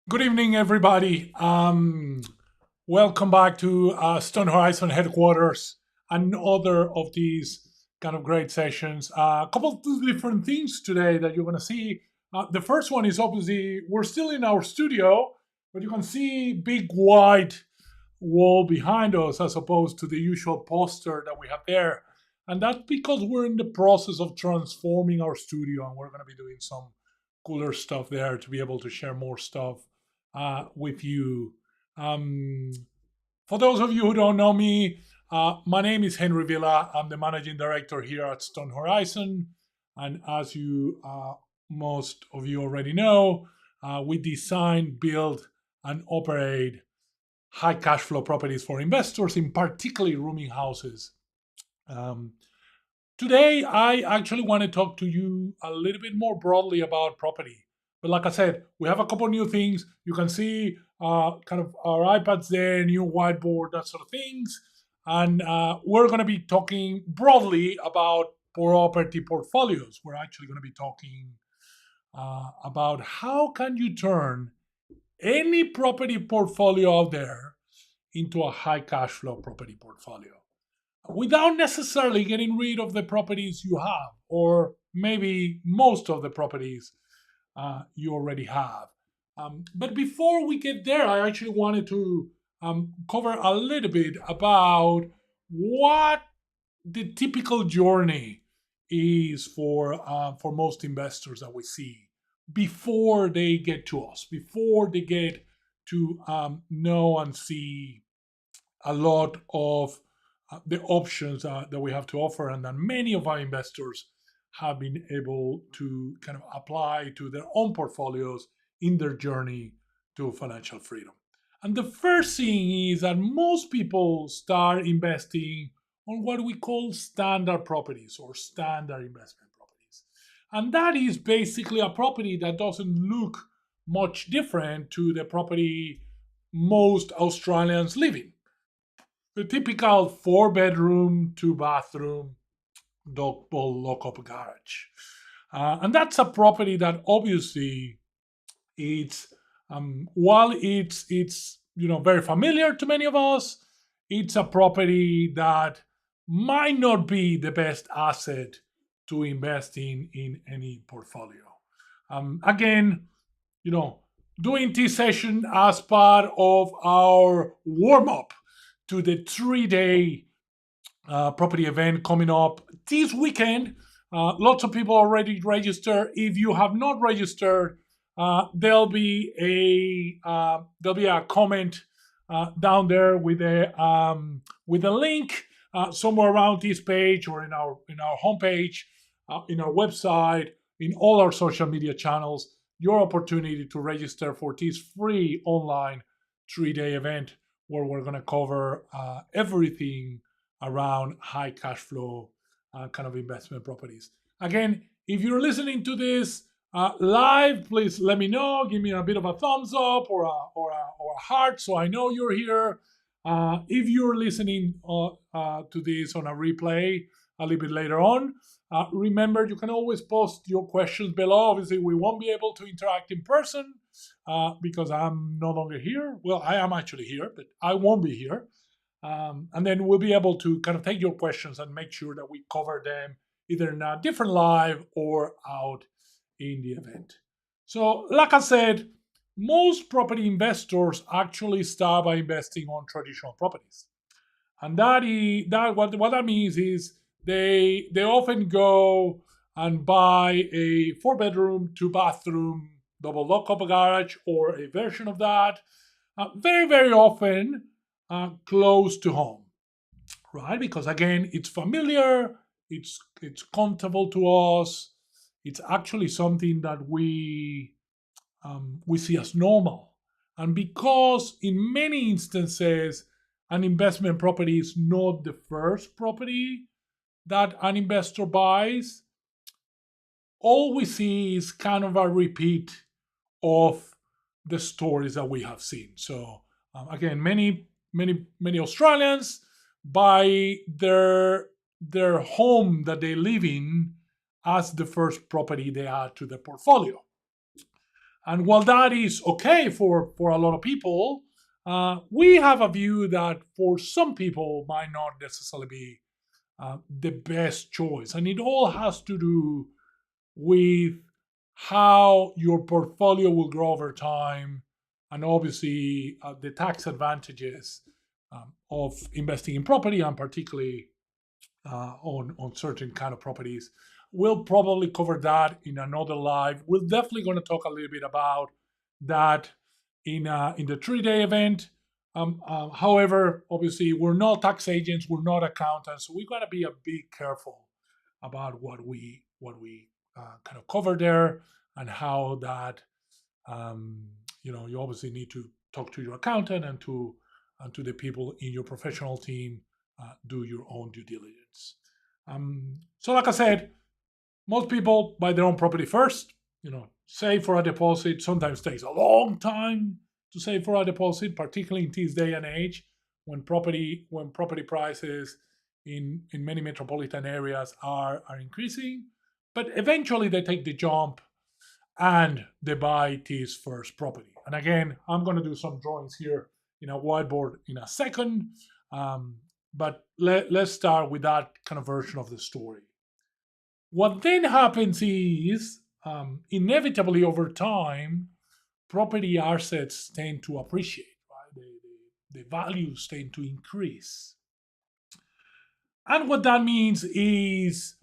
Good evening, everybody. Welcome back to Stone Horizon headquarters. Another of these kind of great sessions. A couple of different things today that you're going to see. The first one is obviously we're still in our studio, but you can see big white wall behind us as opposed to the usual poster that we have there. And that's because we're in the process of transforming our studio, and we're going to be doing some cooler stuff there to be able to share more stuff with you. Um, for those of you who don't know me, my name is Henry Villa. I'm the managing director here at Stone Horizon. And as you, most of you already know, we design, build, and operate high cash flow properties for investors, in particularly rooming houses. Um, Today, I actually want to talk to you a little bit more broadly about property. But like I said, we have a couple new things. You can see kind of our iPads there, new whiteboard, that sort of things. And we're going to be talking broadly about property portfolios. We're actually going to be talking about how can you turn any property portfolio out there into a high cash flow property portfolio without necessarily getting rid of the properties you have, or maybe most of the properties you already have. But before we get there, I actually wanted to cover a little bit about what the typical journey is for most investors that we see before they get to us, before they get to know and see a lot of the options that we have to offer, and that many of our investors have been able to kind of apply to their own portfolios in their journey to financial freedom. And the first thing is that most people start investing on what we call standard properties or standard investment properties. And that is basically a property that doesn't look much different to the property most Australians live in, the typical four-bedroom, two-bathroom, double lock-up garage. And that's a property that obviously it's while it's very familiar to many of us, it's a property that might not be the best asset to invest in any portfolio. Again, you know, doing this session as part of our warm up to the 3 day property event coming up this weekend. Lots of people already registered. If you have not registered, there'll be a comment down there with a link somewhere around this page or in our homepage, in our website, in all our social media channels. Your opportunity to register for this free online 3 day event where we're going to cover everything around high cash flow kind of investment properties. Again, if you're listening to this live, please let me know. Give me a bit of a thumbs up or a heart so I know you're here. If you're listening to this on a replay a little bit later on, remember you can always post your questions below. Obviously, we won't be able to interact in person because I'm no longer here. Well, I am actually here, but I won't be here. And then we'll be able to kind of take your questions and make sure that we cover them either in a different live or out in the event. So, like I said, most property investors actually start by investing on traditional properties. And what that means is they often go and buy a four-bedroom, two-bathroom, double lock-up garage or a version of that, very, very often close to home, right? Because again, it's familiar, it's comfortable to us, it's actually something that we see as normal. And because in many instances, an investment property is not the first property that an investor buys, all we see is kind of a repeat of the stories that we have seen. So again, many Australians buy their home that they live in as the first property they add to their portfolio. And while that is okay for a lot of people, we have a view that for some people might not necessarily be the best choice. And it all has to do with how your portfolio will grow over time, and obviously the tax advantages of investing in property, and particularly on certain kind of properties. We'll probably cover that in another live. We're definitely going to talk a little bit about that in the 3-day event. However, obviously, we're not tax agents, we're not accountants, so we're going to be a bit careful about what we kind of cover there, and how that you obviously need to talk to your accountant and to the people in your professional team. Do your own due diligence. So, like I said, most people buy their own property first. Save for a deposit. Sometimes takes a long time to save for a deposit, particularly in this day and age when property prices in many metropolitan areas are increasing. But eventually, they take the jump and they buy this first property. And again, I'm going to do some drawings here in a whiteboard in a second. But let's start with that kind of version of the story. What then happens is, inevitably over time, property assets tend to appreciate, right? The values tend to increase. And what that means is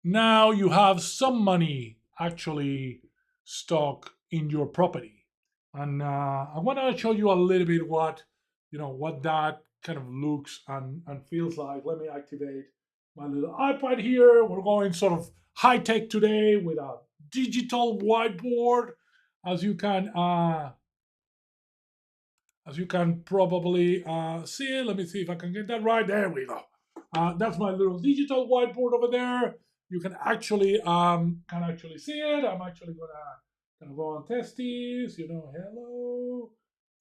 now you have some money actually stuck in your property. And I want to show you a little bit what that kind of looks and feels like. Let me activate my little iPad here. We're going sort of high tech today with a digital whiteboard, as you can probably see. Let me see if I can get that right. There we go. That's my little digital whiteboard over there. You can actually see it. I'm actually gonna go and test this. Hello.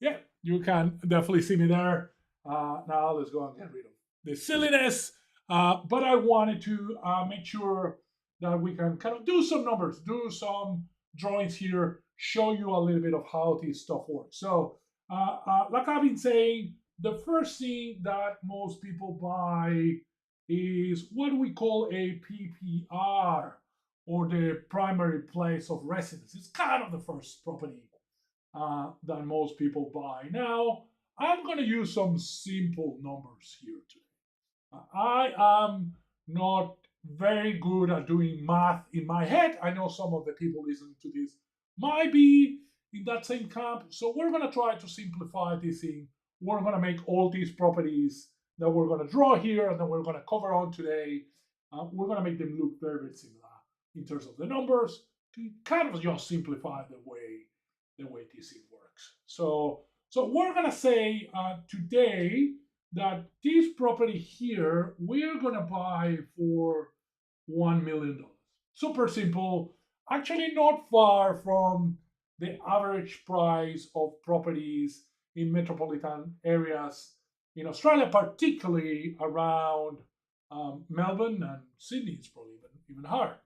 Yeah, you can definitely see me there. Now let's go and get rid of the silliness. But I wanted to make sure that we can kind of do some numbers, do some drawings here, show you a little bit of how this stuff works. So, like I've been saying, the first thing that most people buy is what we call a PPR, or the primary place of residence. It's kind of the first property that most people buy. Now, I'm going to use some simple numbers here today. I am not very good at doing math in my head. I know some of the people listening to this might be in that same camp. So we're going to try to simplify this thing. We're going to make all these properties that we're going to draw here and that we're going to cover on today, we're going to make them look very, very similar in terms of the numbers to kind of just simplify the way this thing works. So we're going to say today that this property here we're going to buy for $1 million. Super simple. Actually, not far from the average price of properties in metropolitan areas in Australia, particularly around Melbourne and Sydney. It's probably even higher.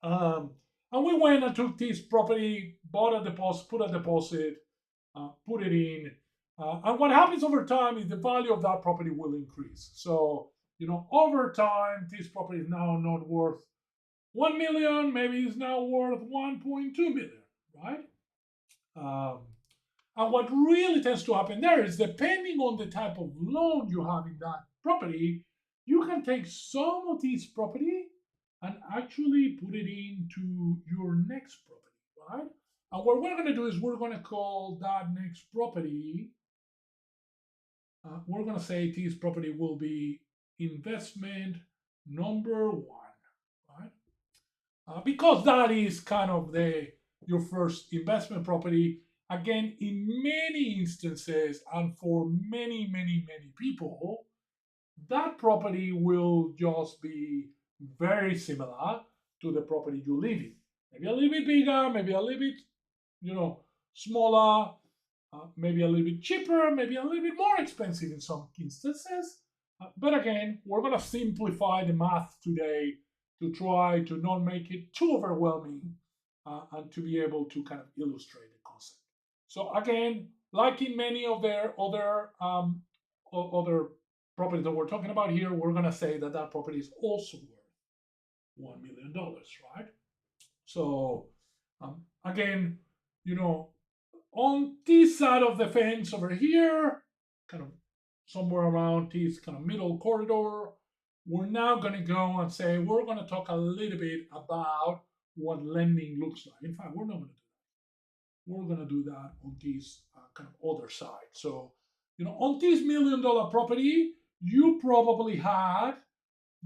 And we went and took this property, bought a deposit, put a deposit, put it in. And what happens over time is the value of that property will increase. So, over time, this property is now not worth 1 million, maybe it's now worth 1.2 million, right? And what really tends to happen there is, depending on the type of loan you have in that property, you can take some of this property and actually put it into your next property, right? And what we're going to do is we're going to call that next property, we're going to say this property will be investment number 1, right? Because that is kind of your first investment property. Again, in many instances and for many, many, many people, that property will just be very similar to the property you live in. Maybe a little bit bigger, maybe a little bit, smaller, maybe a little bit cheaper, maybe a little bit more expensive in some instances. But again, we're going to simplify the math today to try to not make it too overwhelming and to be able to kind of illustrate the concept. So again, like in many of their other properties that we're talking about here, we're gonna say that that property is also worth $1 million, right? So again, you know, on this side of the fence over here, kind of somewhere around this kind of middle corridor, we're now going to go and say we're going to talk a little bit about what lending looks like. In fact, we're not going to do that. We're going to do that on this kind of other side. So, on this $1 million property, you probably had,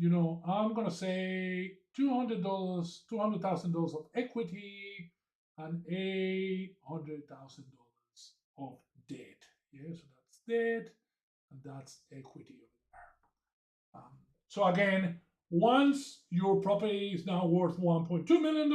I'm going to say $200, $200,000 of equity and $800,000 of debt. Yeah, so that's debt and that's equity over there. So again, once your property is now worth $1.2 million,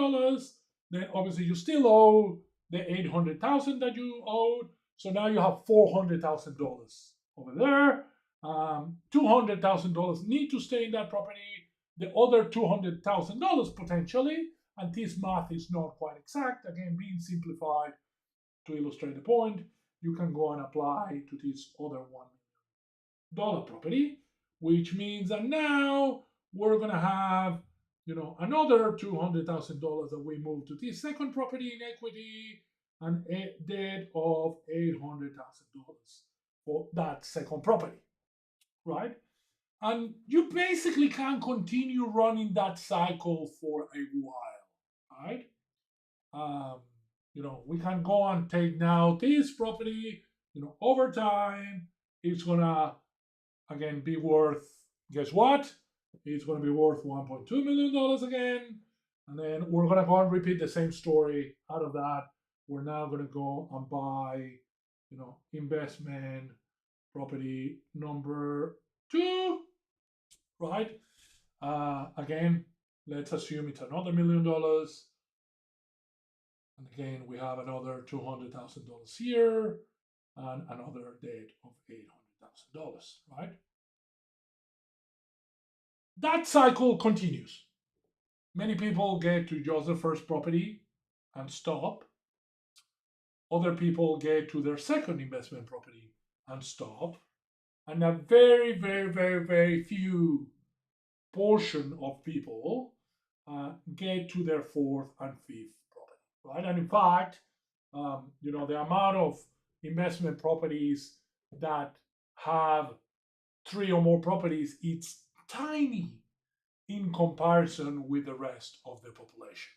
then obviously you still owe the 800,000 that you owed. So now you have $400,000 over there. $200,000 need to stay in that property. The other $200,000 potentially, and this math is not quite exact, again, being simplified to illustrate the point, you can go and apply to this other $1 property, which means that now we're going to have, another $200,000 that we move to this second property in equity and a debt of $800,000 for that second property, right? And you basically can continue running that cycle for a while, right? Um, we can go and take now this property, over time, it's gonna again be worth, guess what? It's gonna be worth $1.2 million again. And then we're gonna go and repeat the same story out of that. We're now gonna go and buy, investment property number two, right? Again, let's assume it's another $1 million. And again, we have another $200,000 here and another debt of $800,000, right? That cycle continues. Many people get to just the first property and stop. Other people get to their second investment property and stop. And a very, very, very, very few portion of people get to their fourth and fifth property, right? And in fact, the amount of investment properties that have three or more properties, it's tiny in comparison with the rest of the population.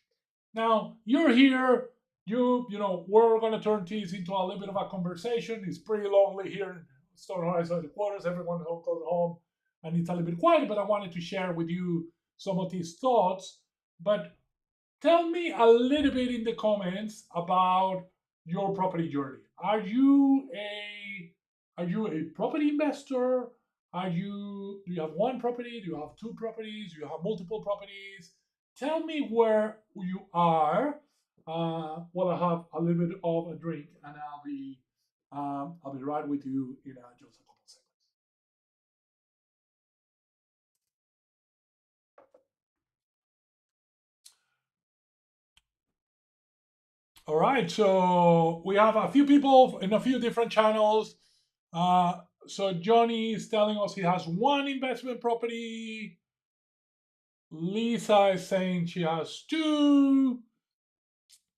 Now, you're here, we're going to turn this into a little bit of a conversation. It's pretty lonely here in Stone Horizon headquarters. Everyone goes home and it's a little bit quiet, but I wanted to share with you some of these thoughts. But tell me a little bit in the comments about your property journey. Are you a property investor? Do you have one property? Do you have two properties? Do you have multiple properties? Tell me where you are. While I have a little bit of a drink, and I'll be right with you in just a couple seconds. All right, so we have a few people in a few different channels. So Johnny is telling us he has one investment property. Lisa is saying she has two.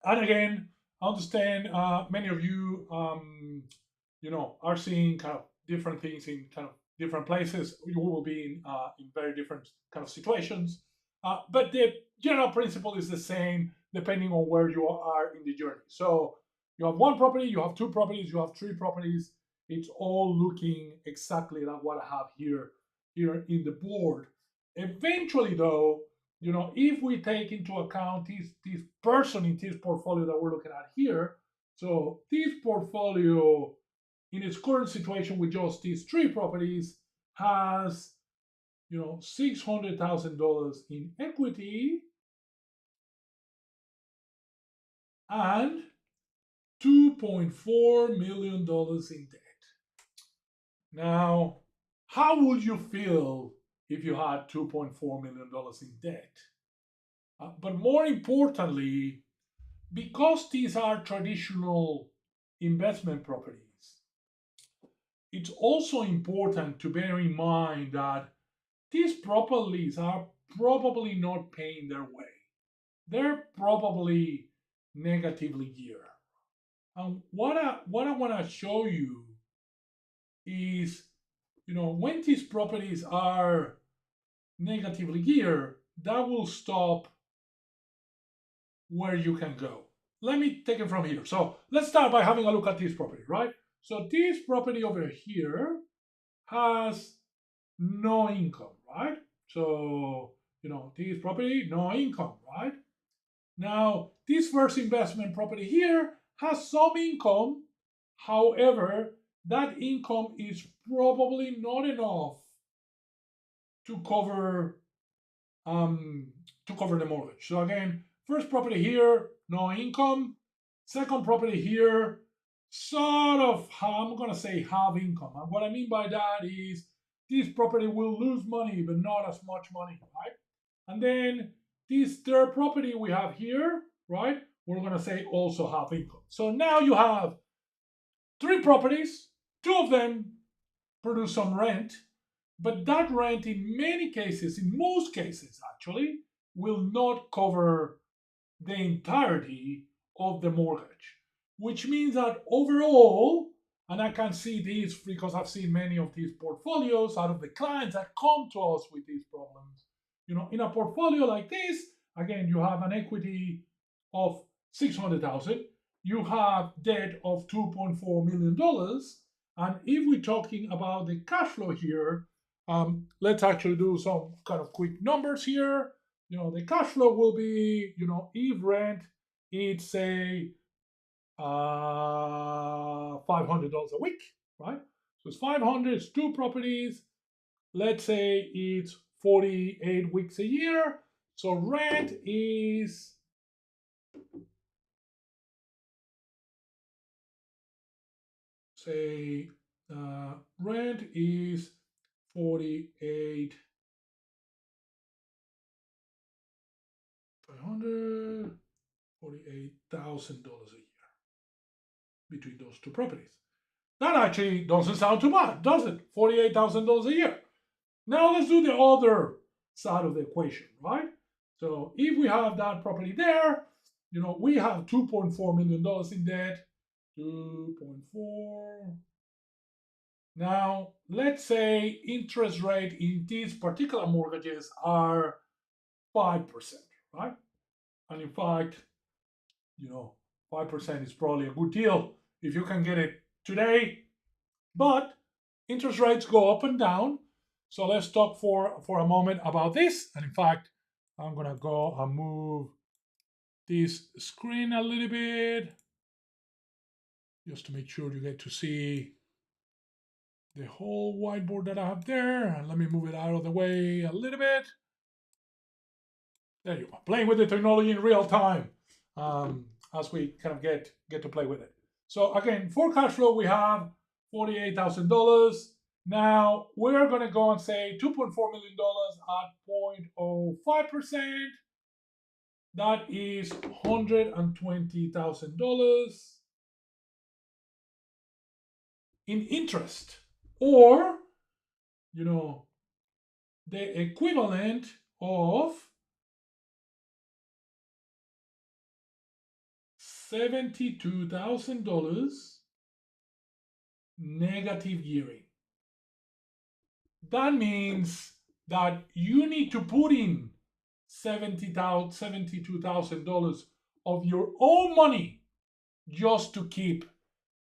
And again, I understand many of you, are seeing kind of different things in kind of different places. You will be in very different kind of situations. But the general principle is the same depending on where you are in the journey. So you have one property, you have two properties, you have three properties. It's all looking exactly like what I have here in the board. Eventually, though, if we take into account this person in this portfolio that we're looking at here, so this portfolio in its current situation with just these three properties has $600,000 in equity and $2.4 million in debt. Now, how would you feel if you had $2.4 million in debt? But more importantly, because these are traditional investment properties, it's also important to bear in mind that these properties are probably not paying their way. They're probably negatively geared. And what I want to show you is, when these properties are negatively geared, that will stop where you can go. Let me take it from here. So let's start by having a look at this property, right? So this property over here has no income, right? So, this property, no income, right? Now, this first investment property here has some income. However, that income is probably not enough to cover um, the mortgage. So again, first property here, no income. Second property here, sort of, I'm gonna say half income. And what I mean by that is this property will lose money, but not as much money, right? And then this third property we have here, right? We're gonna say also half income. So now you have three properties, two of them produce some rent, but that rent, in many cases, in most cases actually, will not cover the entirety of the mortgage, which means that overall, and I can see this because I've seen many of these portfolios out of the clients that come to us with these problems. In a portfolio like this, again, you have an equity of 600,000, you have debt of $2.4 million, and if we're talking about the cash flow here, let's actually do some kind of quick numbers here. The cash flow will be, if rent, it's say $500 a week, right? So it's 500, it's two properties. Let's say it's 48 weeks a year. So rent is, say, rent is 48, 500, $48,000 a year between those two properties. That actually doesn't sound too bad, does it? $48,000 a year. Now let's do the other side of the equation, right? So if we have that property there, we have $2.4 million in debt. 2.4. Now, let's say interest rate in these particular mortgages are 5%, right? And in fact, 5% is probably a good deal if you can get it today. But interest rates go up and down. So let's talk for a moment about this. And in fact, I'm going to go and move this screen a little bit just to make sure you get to see the whole whiteboard that I have there. And let me move it out of the way a little bit. There you go. Playing with the technology in real time as we kind of get to play with it. So again, for cash flow, we have $48,000. Now we're going to go and say $2.4 million at 0.05%. That is $120,000 in interest, or the equivalent of $72,000 negative gearing. That means that you need to put in $72,000 of your own money just to keep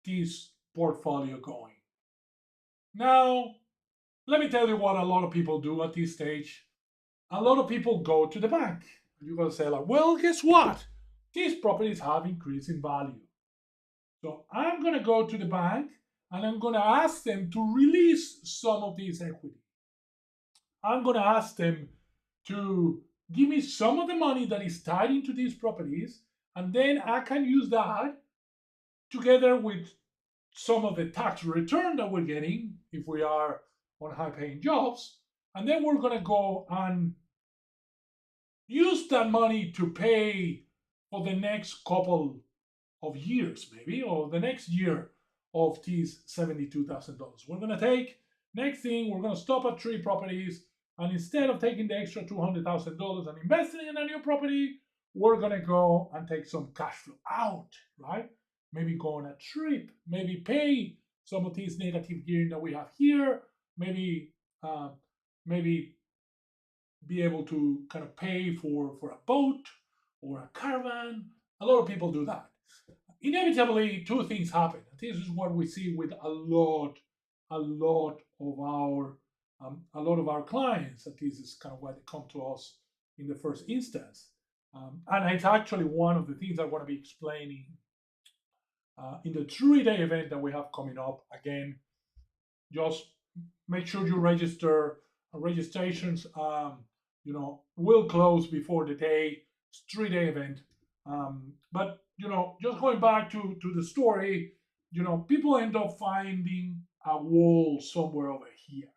this portfolio going. Now, let me tell you what a lot of people do at this stage. A lot of people go to the bank. You're going to say, well, guess what? These properties have increased in value. So I'm going to go to the bank and I'm going to ask them to release some of this equity. I'm going to ask them to give me some of the money that is tied into these properties, and then I can use that together with some of the tax return that we're getting if we are on high paying jobs. And then we're going to go and use that money to pay for the next couple of years, maybe, or the next year of these $72,000. We're going to take, next thing, we're going to stop at three properties. And instead of taking the extra $200,000 and investing in a new property, we're going to go and take some cash flow out, right? Maybe go on a trip, maybe pay some of these negative gearing that we have here, maybe uh, maybe be able to kind of pay for a boat or a caravan. A lot of people do that. Inevitably, two things happen. This is what we see with a lot of our clients. And this is kind of why they come to us in the first instance. And it's actually one of the things I want to be explaining in the 3-day event that we have coming up. Again, just make sure you register. Registrations, will close before the day. It's 3-day event. But just going back to the story, people end up finding a wall somewhere over here.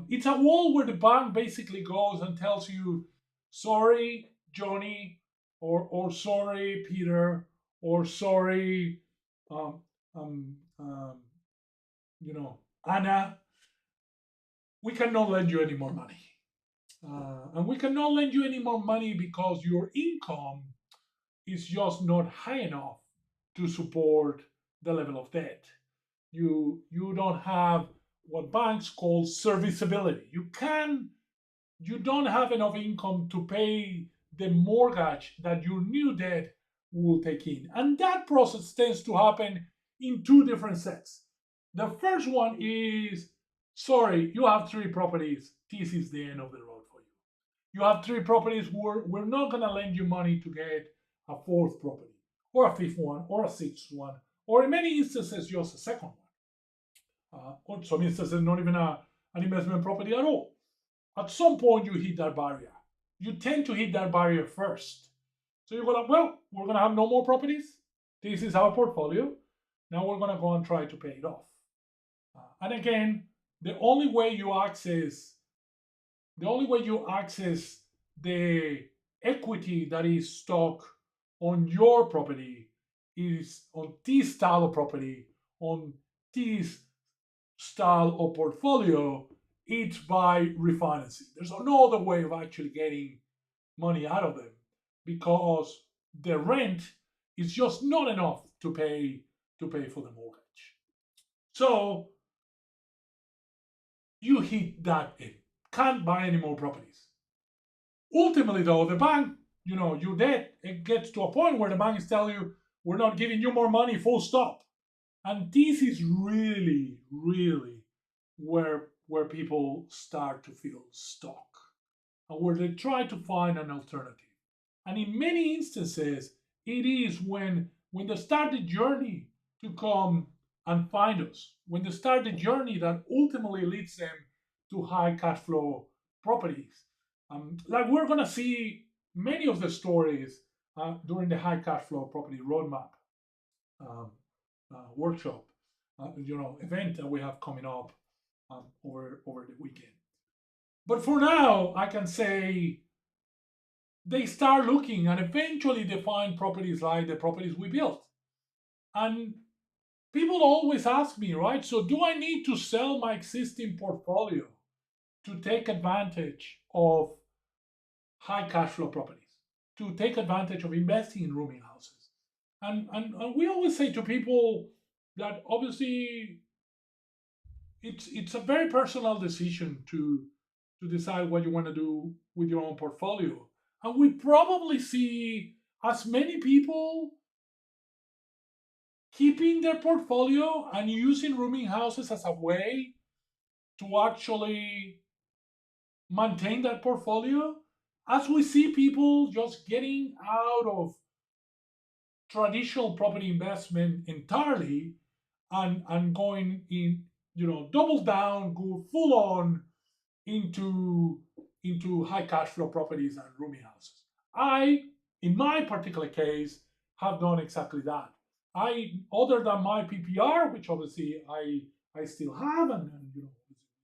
It's a wall where the bank basically goes and tells you, sorry, Johnny, or sorry, Peter, or sorry, um, um, um, Anna, we cannot lend you any more money. And we cannot lend you any more money because your income is just not high enough to support the level of debt. You don't have what banks call serviceability. You don't have enough income to pay the mortgage that your new debt will take in. And that process tends to happen in two different sets. The first one is, sorry, you have three properties. This is the end of the road for you. You have three properties. We're not going to lend you money to get a fourth property, or a fifth one, or a sixth one, or in many instances, just a second one. Or some instances, not even an investment property at all. At some point, you hit that barrier. You tend to hit that barrier first. So you go like, well, we're going to have no more properties. This is our portfolio. Now we're going to go and try to pay it off. And again, the only way you access the equity that is stock on your property is on this style of property, on this style of portfolio, it's by refinancing. There's no other way of actually getting money out of them because the rent is just not enough to pay for the mortgage. So you hit that end. Can't buy any more properties. Ultimately, though, the bank, your debt, it gets to a point where the bank is telling you, we're not giving you more money, full stop. And this is really, really where people start to feel stuck and where they try to find an alternative. And in many instances, it is when they start the journey to come and find us, when they start the journey that ultimately leads them to high cash flow properties. Like we're going to see many of the stories during the high cash flow property roadmap um, workshop, event that we have coming up over the weekend. But for now, I can say they start looking and eventually they find properties like the properties we built. And people always ask me, right? So do I need to sell my existing portfolio to take advantage of high cash flow properties, to take advantage of investing in rooming houses? And we always say to people that obviously it's a very personal decision to decide what you want to do with your own portfolio. And we probably see as many people keeping their portfolio and using rooming houses as a way to actually maintain that portfolio as we see people just getting out of traditional property investment entirely and going in, double down, go full on into high cash flow properties and rooming houses. I, in my particular case, have done exactly that. Other than my PPR, which obviously I still have and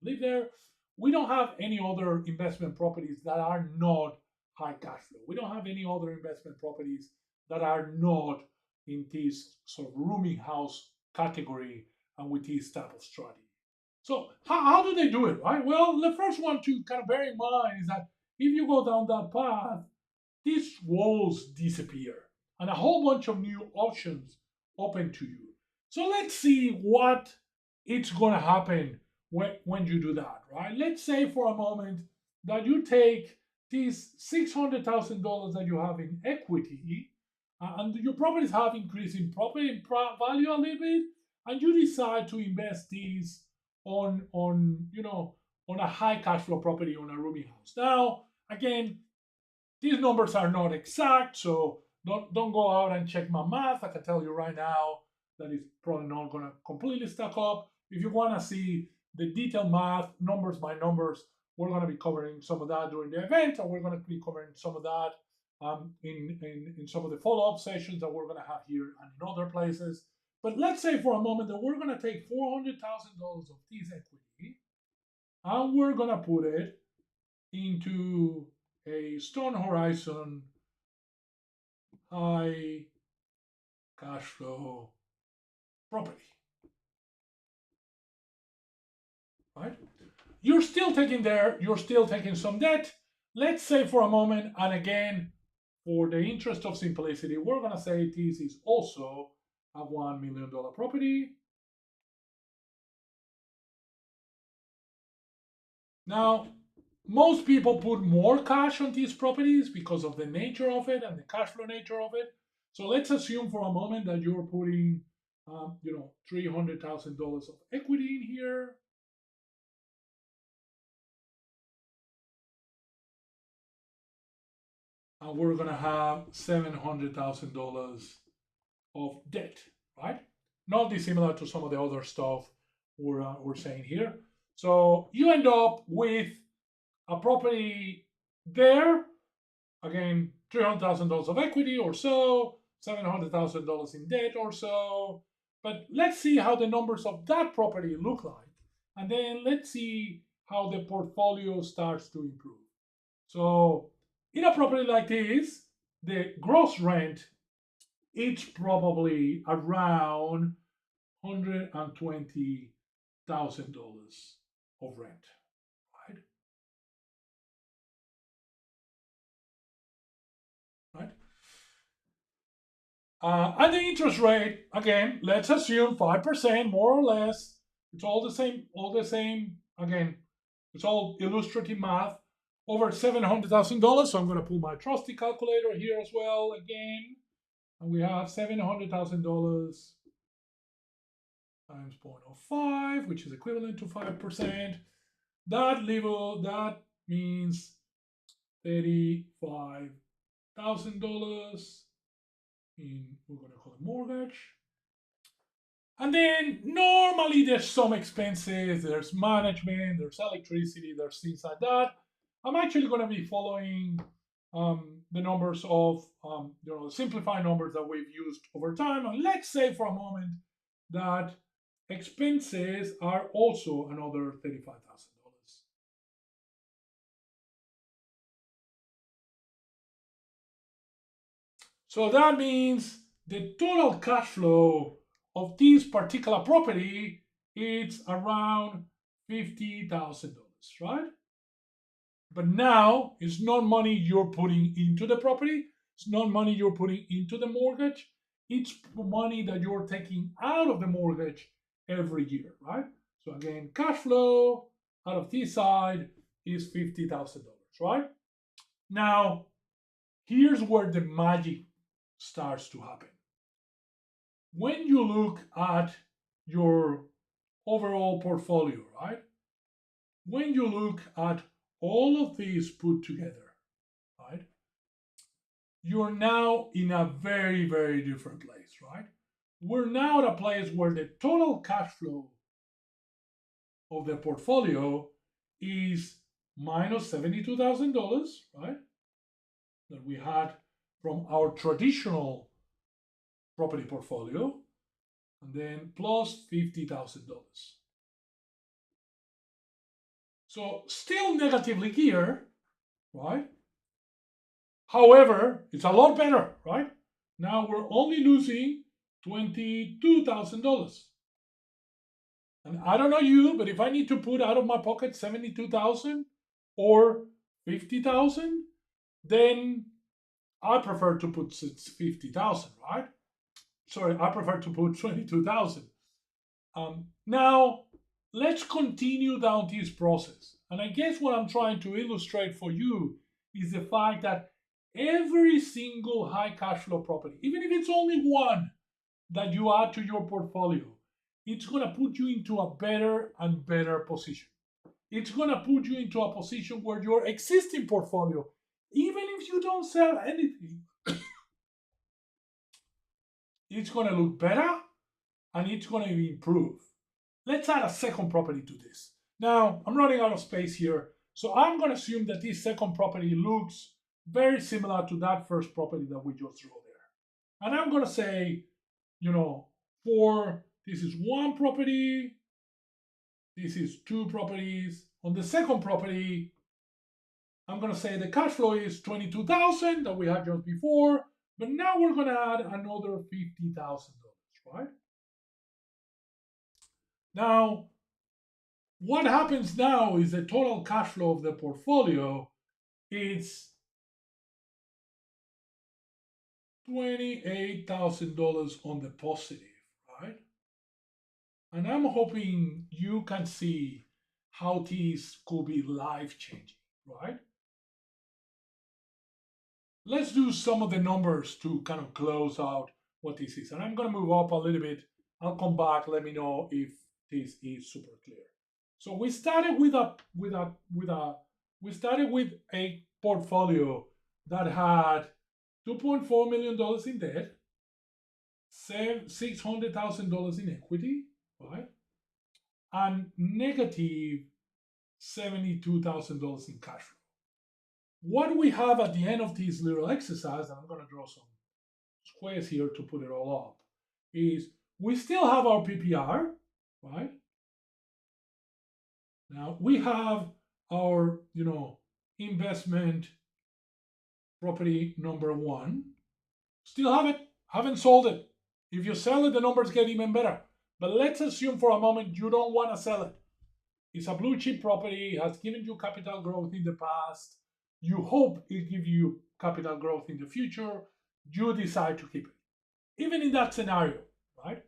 live there, we don't have any other investment properties that are not high cash flow. We don't have any other investment properties that are not in this sort of rooming house category and with this type of strategy. So how do they do it, right? Well, the first one to kind of bear in mind is that if you go down that path, these walls disappear and a whole bunch of new options open to you. So let's see what it's going to happen when you do that, right? Let's say for a moment that you take these $600,000 that you have in equity and your properties have increased in property value a little bit, and you decide to invest these on a high cash flow property on a rooming house. Now, again, these numbers are not exact, so don't go out and check my math. I can tell you right now that it's probably not going to completely stack up. If you want to see the detailed math, numbers by numbers, we're going to be covering some of that during the event, and we're going to be covering some of that in some of the follow-up sessions that we're going to have here and in other places. But let's say for a moment that we're going to take $400,000 of this equity and we're going to put it into a Stone Horizon high cash flow property, right? You're still taking some debt. Let's say for a moment, and again, for the interest of simplicity, we're going to say this is also a $1 million property. Now, most people put more cash on these properties because of the nature of it and the cash flow nature of it. So let's assume for a moment that you're putting, $300,000 of equity in here. And we're going to have $700,000 of debt, right? Not dissimilar to some of the other stuff we're saying here. So you end up with a property there, again, $300,000 of equity or so, $700,000 in debt or so. But let's see how the numbers of that property look like. And then let's see how the portfolio starts to improve. So in a property like this, the gross rent, it's probably around $120,000 of rent, right? Right? And the interest rate, again, let's assume 5%, more or less. It's all the same. Again, it's all illustrative math. Over $700,000. So I'm going to pull my trusty calculator here as well again. And we have $700,000 times 0.05, which is equivalent to 5%. That means $35,000 in, we're going to call it mortgage. And then normally there's some expenses, there's management, there's electricity, there's things like that. I'm actually going to be following the numbers of the simplified numbers that we've used over time. And let's say for a moment that expenses are also another $35,000. So that means the total cash flow of this particular property is around $50,000, right? But now it's not money you're putting into the property, it's not money you're putting into the mortgage, it's money that you're taking out of the mortgage every year, right? So again, cash flow out of this side is $50,000, right? Now, here's where the magic starts to happen. When you look at your overall portfolio, right? When you look at all of these put together, right? You're now in a very, very different place, right? We're now at a place where the total cash flow of the portfolio is minus $72,000, right? That we had from our traditional property portfolio, and then plus $50,000. So still negatively geared, right? However, it's a lot better, right? Now we're only losing $22,000. And I don't know you, but if I need to put out of my pocket 72,000 or 50,000, then I prefer to put 50,000, right? Sorry, I prefer to put 22,000. Now, let's continue down this process. And I guess what I'm trying to illustrate for you is the fact that every single high cash flow property, even if it's only one that you add to your portfolio, it's going to put you into a better and better position. It's going to put you into a position where your existing portfolio, even if you don't sell anything, it's going to look better and it's going to improve. Let's add a second property to this. Now, I'm running out of space here, so I'm going to assume that this second property looks very similar to that first property that we just drew there. And I'm going to say, for this is one property, this is two properties. On the second property, I'm going to say the cash flow is 22,000 that we had just before, but now we're going to add another $50,000, right? Now, what happens now is the total cash flow of the portfolio is $28,000 on the positive, right? And I'm hoping you can see how this could be life changing, right? Let's do some of the numbers to kind of close out what this is. And I'm going to move up a little bit. I'll come back. Let me know if this is super clear. So we started with a portfolio that had $2.4 million in debt, $600,000 in equity, right? And negative $72,000 in cash flow. What we have at the end of this little exercise, and I'm going to draw some squares here to put it all up, is we still have our PPR, right? Now we have our, investment property number one. Still have it, haven't sold it. If you sell it, the numbers get even better. But let's assume for a moment you don't want to sell it. It's a blue chip property, has given you capital growth in the past. You hope it gives you capital growth in the future. You decide to keep it. Even in that scenario, right?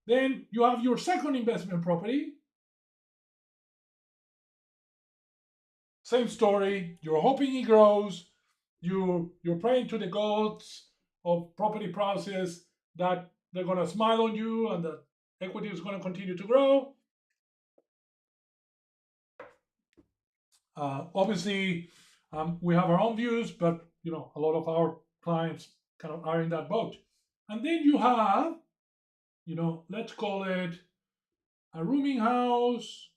Then you have your second investment property. Same story. You're hoping it grows. You're praying to the gods of property prices that they're going to smile on you and that equity is going to continue to grow. Obviously, we have our own views, but a lot of our clients kind of are in that boat. And then you have, let's call it a rooming house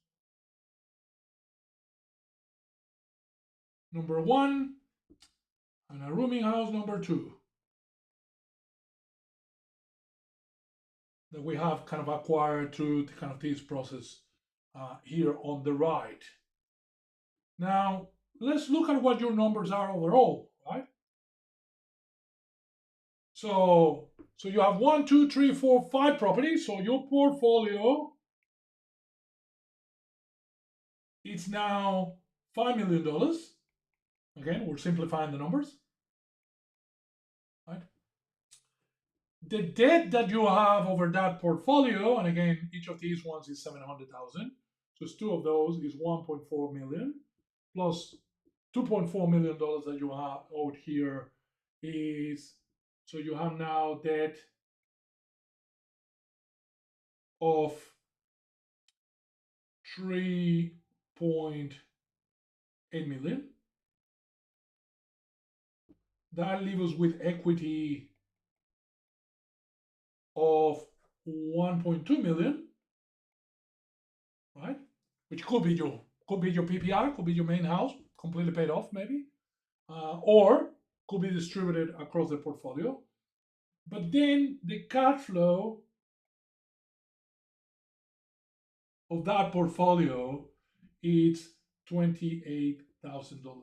number one and a rooming house number two that we have kind of acquired through kind of this process here on the right. Now, let's look at what your numbers are overall, right? So you have 1, 2, 3, 4, 5 properties. So your portfolio is now $5 million. Again, we're simplifying the numbers, right? The debt that you have over that portfolio, and again, each of these ones is 700,000. So it's two of those is 1.4 million plus $2.4 million that you have out here is, so you have now debt of 3.8 million. That leaves us with equity of 1.2 million, right? Which could be your PPR, could be your main house, completely paid off maybe, or could be distributed across the portfolio. But then the cash flow of that portfolio is $28,000 a year.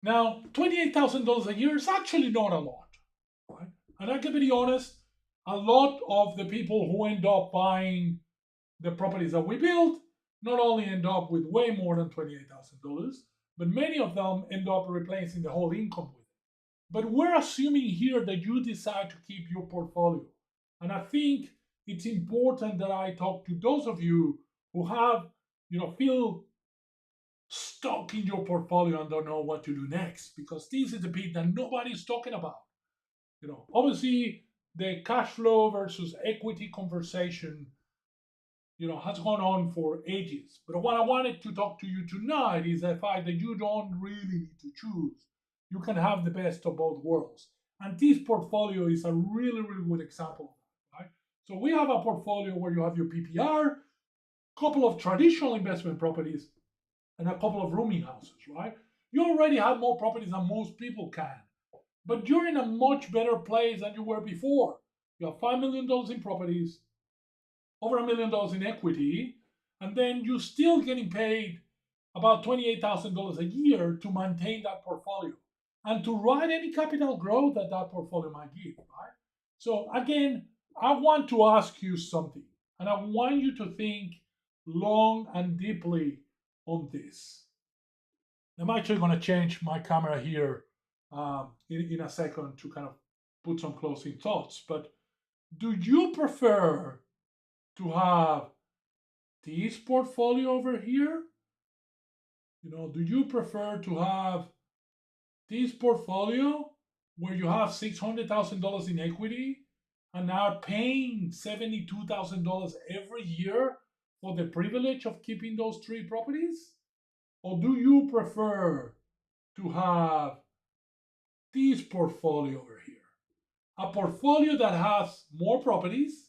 Now, $28,000 a year is actually not a lot, right? And I can be honest, a lot of the people who end up buying the properties that we build not only end up with way more than $28,000, but many of them end up replacing the whole income with it. But we're assuming here that you decide to keep your portfolio. And I think it's important that I talk to those of you who have, feel stuck in your portfolio and don't know what to do next, because this is the bit that nobody's talking about. Obviously the cash flow versus equity conversation, has gone on for ages. But what I wanted to talk to you tonight is the fact that you don't really need to choose. You can have the best of both worlds. And this portfolio is a really, really good example of that, right? So we have a portfolio where you have your PPR, a couple of traditional investment properties, and a couple of rooming houses, right? You already have more properties than most people can, but you're in a much better place than you were before. You have $5 million in properties, over $1 million in equity, and then you're still getting paid about $28,000 a year to maintain that portfolio and to ride any capital growth that that portfolio might give, right? So again, I want to ask you something, and I want you to think long and deeply on this. I'm actually going to change my camera here in a second to kind of put some closing thoughts. But do you prefer to have this portfolio over here? Do you prefer to have this portfolio where you have $600,000 in equity and are paying $72,000 every year for the privilege of keeping those three properties? Or do you prefer to have this portfolio over here? A portfolio that has more properties,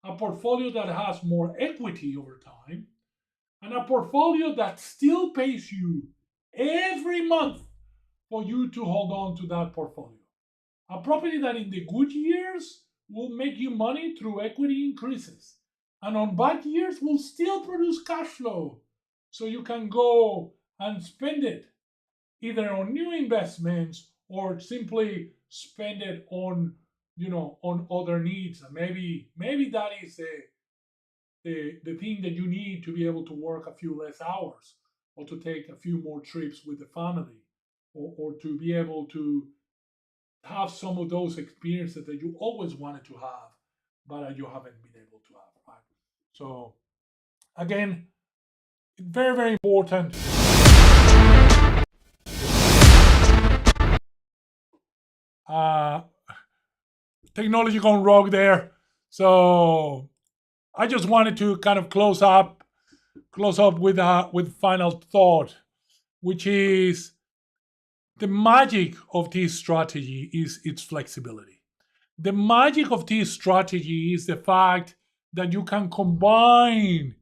a portfolio that has more equity over time, and a portfolio that still pays you every month for you to hold on to that portfolio. A property that in the good years will make you money through equity increases, and on bad years will still produce cash flow so you can go and spend it either on new investments or simply spend it on on other needs. And maybe that is the thing that you need to be able to work a few less hours, or to take a few more trips with the family, or to be able to have some of those experiences that you always wanted to have but you haven't been able to have, right? So again, very, very important. uh Technology gone wrong there. So I just wanted to kind of close up with final thought, which is the magic of this strategy is its flexibility. The magic of this strategy is the fact that you can combine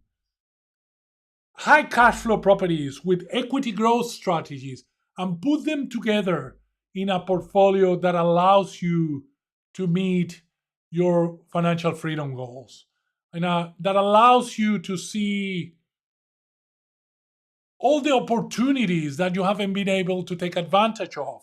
high cash flow properties with equity growth strategies and put them together in a portfolio that allows you to meet your financial freedom goals, and that allows you to see all the opportunities that you haven't been able to take advantage of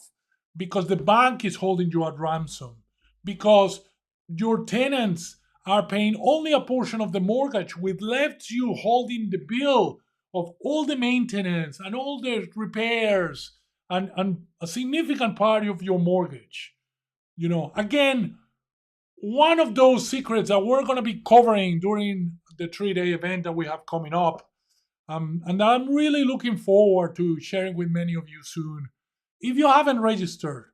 because the bank is holding you at ransom, because your tenants are paying only a portion of the mortgage, with left you holding the bill of all the maintenance and all the repairs and a significant part of your mortgage. Again, one of those secrets that we're going to be covering during the 3-day event that we have coming up, and I'm really looking forward to sharing with many of you soon. If you haven't registered,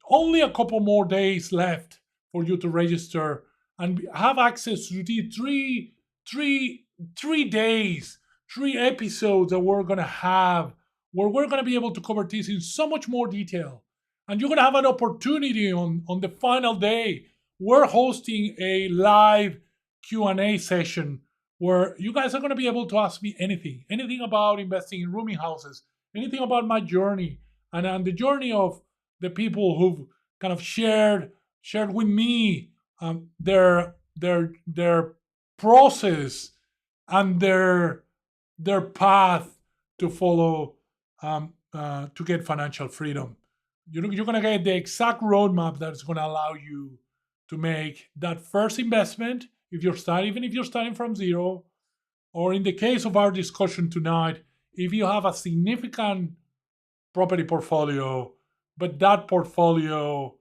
only a couple more days left for you to register and have access to the three days, 3 episodes that we're gonna have, where we're gonna be able to cover this in so much more detail. And you're gonna have an opportunity on the final day. We're hosting a live Q&A session where you guys are going to be able to ask me anything about investing in rooming houses, anything about my journey, and the journey of the people who've kind of shared with me their process and their path to follow to get financial freedom. You're going to get the exact roadmap that's going to allow you to make that first investment if you're starting, even if you're starting from zero, or in the case of our discussion tonight, if you have a significant property portfolio, but that portfolio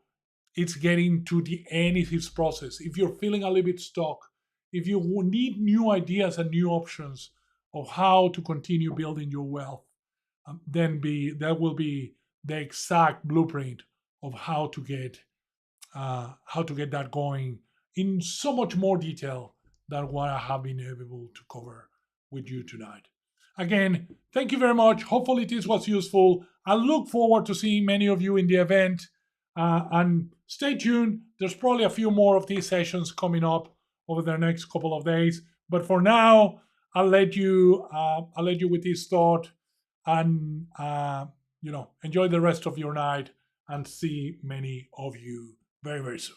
it's getting to the end of its process. If you're feeling a little bit stuck, if you need new ideas and new options of how to continue building your wealth, then be that will be the exact blueprint of how to get that going in so much more detail than what I have been able to cover with you tonight. Again, thank you very much. Hopefully, this was useful. I look forward to seeing many of you in the event. And stay tuned. There's probably a few more of these sessions coming up over the next couple of days. But for now, I'll let you with this thought, and enjoy the rest of your night. And see many of you very very soon.